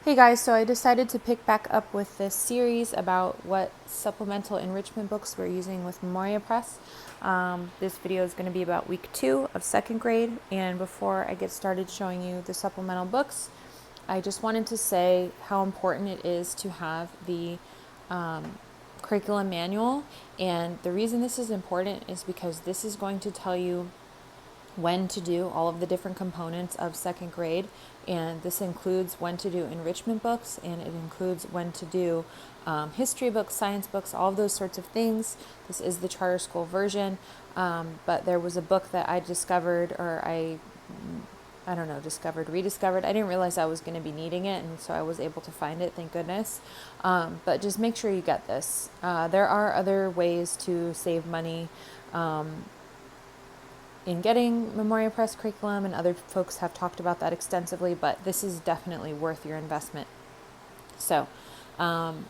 Hey guys, so I decided to pick back up with this series about what supplemental enrichment books we're using with Memoria Press. This video is going to be about week 2 of 2nd grade, and before I get started showing you the supplemental books, I just wanted to say how important it is to have the curriculum manual. And the reason this is important is because this is going to tell you when to do all of the different components of 2nd grade, and this includes when to do enrichment books, and it includes when to do history books, science books, all of those sorts of things. This is the charter school version, but there was a book that I discovered, or I don't know, rediscovered. I didn't realize I was going to be needing it, and so I was able to find it, thank goodness. But just make sure you get this. There are other ways to save money in getting Memoria Press curriculum, and other folks have talked about that extensively, but this is definitely worth your investment. So,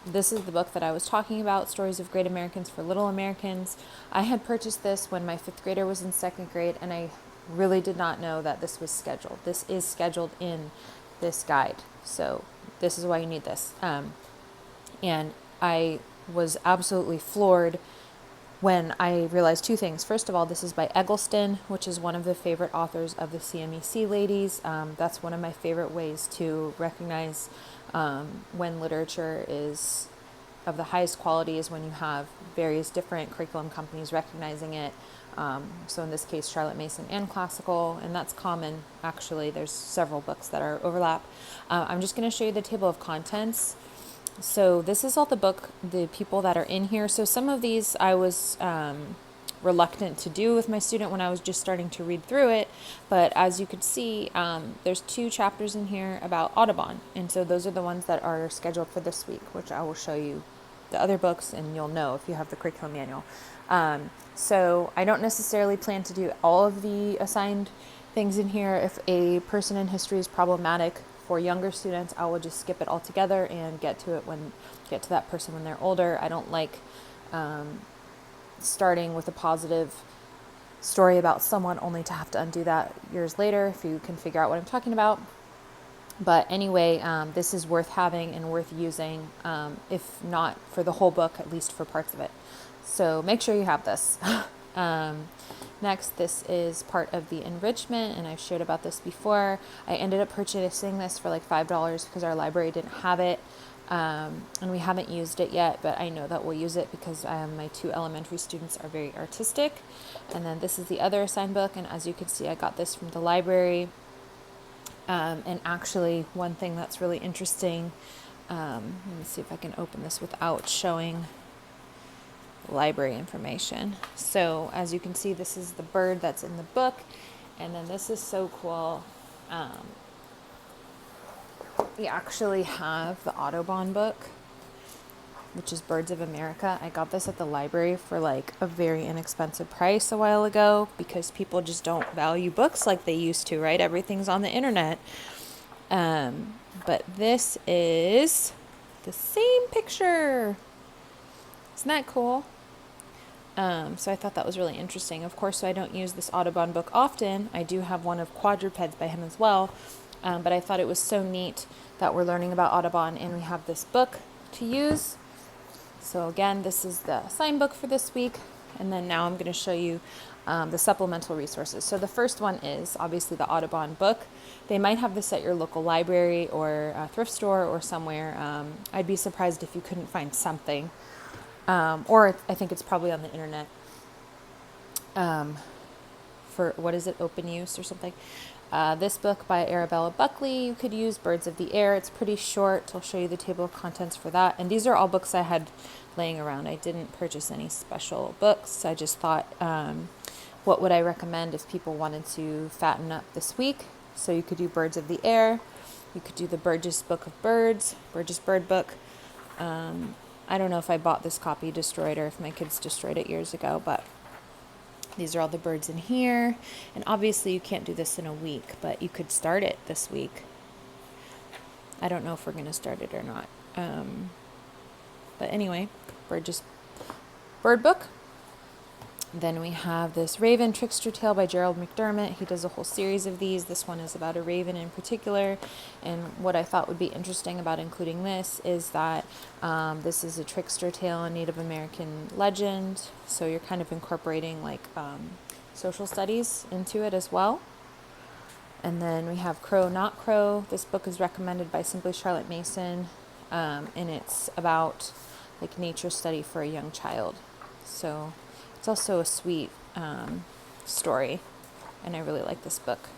this is the book that I was talking about, Stories of Great Americans for Little Americans. I had purchased this when my 5th grader was in 2nd grade, and I really did not know that this was scheduled. This is scheduled in this guide, so this is why you need this. And I was absolutely floored when I realized two things. First of all, this is by Eggleston, which is one of the favorite authors of the CMEC ladies. That's one of my favorite ways to recognize when literature is of the highest quality, is when you have various different curriculum companies recognizing it. So in this case, Charlotte Mason and Classical, and that's common, actually. There's several books that are overlap. I'm just going to show you the table of contents. So this is all the people that are in here. So some of these I was reluctant to do with my student when I was just starting to read through it. But as you could see, there's 2 chapters in here about Audubon. And so those are the ones that are scheduled for this week, which I will show you the other books, and you'll know if you have the curriculum manual. So I don't necessarily plan to do all of the assigned things in here. If a person in history is problematic for younger students, I will just skip it altogether and get to that person when they're older. I don't like starting with a positive story about someone only to have to undo that years later, if you can figure out what I'm talking about. But anyway, this is worth having and worth using, if not for the whole book, at least for parts of it. So make sure you have this. Next, this is part of the enrichment, and I've shared about this before. I ended up purchasing this for like $5 because our library didn't have it, and we haven't used it yet, but I know that we'll use it because my 2 elementary students are very artistic. And then this is the other assigned book, and as you can see, I got this from the library. And actually, one thing that's really interesting, let me see if I can open this without showing library information. So as you can see, this is the bird that's in the book, and then this is so cool. We actually have the Audubon book, which is Birds of America. I got this at the library for like a very inexpensive price a while ago because people just don't value books like they used to, right? Everything's on the internet. But this is the same picture. Isn't that cool? So I thought that was really interesting. Of course, so I don't use this Audubon book often. I do have one of Quadrupeds by him as well. But I thought it was so neat that we're learning about Audubon and we have this book to use. So again, this is the assigned book for this week. And then now I'm going to show you the supplemental resources. So the first one is obviously the Audubon book. They might have this at your local library or a thrift store or somewhere. I'd be surprised if you couldn't find something. Or I think it's probably on the internet for, what is it, open use or something. This book by Arabella Buckley, you could use, Birds of the Air. It's pretty short. I'll show you the table of contents for that. And these are all books I had laying around. I didn't purchase any special books. I just thought, what would I recommend if people wanted to fatten up this week? So you could do Birds of the Air. You could do the Burgess Book of Birds, Burgess Bird Book. I don't know if I bought this copy destroyed or if my kids destroyed it years ago, but these are all the birds in here. And obviously you can't do this in a week, but you could start it this week. I don't know if we're going to start it or not. But anyway, Burgess Bird Book. Then we have this Raven Trickster Tale by Gerald McDermott. He does a whole series of these. This one is about a raven in particular. And what I thought would be interesting about including this is that this is a trickster tale, a Native American legend. So you're kind of incorporating like social studies into it as well. And then we have Crow Not Crow. This book is recommended by Simply Charlotte Mason. And it's about like nature study for a young child. So it's also a sweet story, and I really like this book.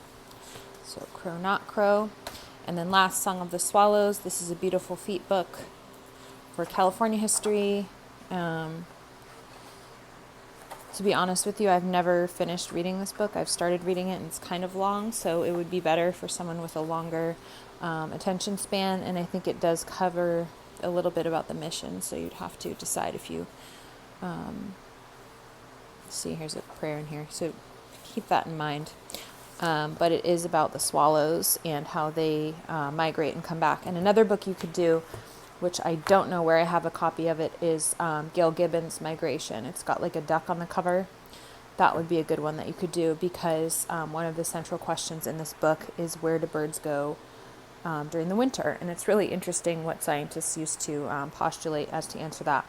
So Crow Not Crow. And then last, Song of the Swallows. This is a beautiful feat book for California history. To be honest with you, I've never finished reading this book. I've started reading it and it's kind of long, so it would be better for someone with a longer attention span. And I think it does cover a little bit about the mission, so you'd have to decide if you see, here's a prayer in here, so keep that in mind. But it is about the swallows and how they migrate and come back. And another book you could do, which I don't know where I have a copy of it, is Gail Gibbons' Migration. It's got like a duck on the cover. That would be a good one that you could do, because one of the central questions in this book is, where do birds go during the winter? And it's really interesting what scientists used to postulate as to answer that.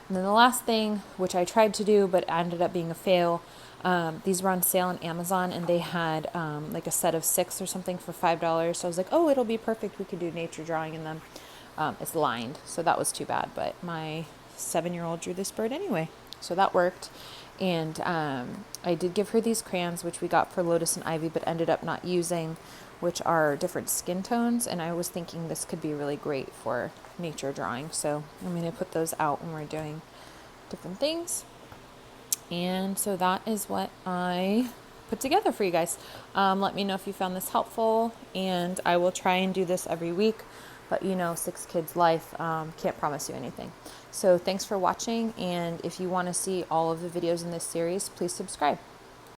And then the last thing, which I tried to do but ended up being a fail, these were on sale on Amazon, and they had like a set of 6 or something for $5. So I was like, oh, it'll be perfect. We could do nature drawing in them. It's lined, so that was too bad. But my 7-year-old drew this bird anyway, so that worked. And I did give her these crayons, which we got for Lotus and Ivy, but ended up not using, which are different skin tones. And I was thinking this could be really great for nature drawing. So I'm going to put those out when we're doing different things. And so that is what I put together for you guys. Let me know if you found this helpful, and I will try and do this every week. But 6 kids life, can't promise you anything. So thanks for watching, and if you want to see all of the videos in this series, please subscribe.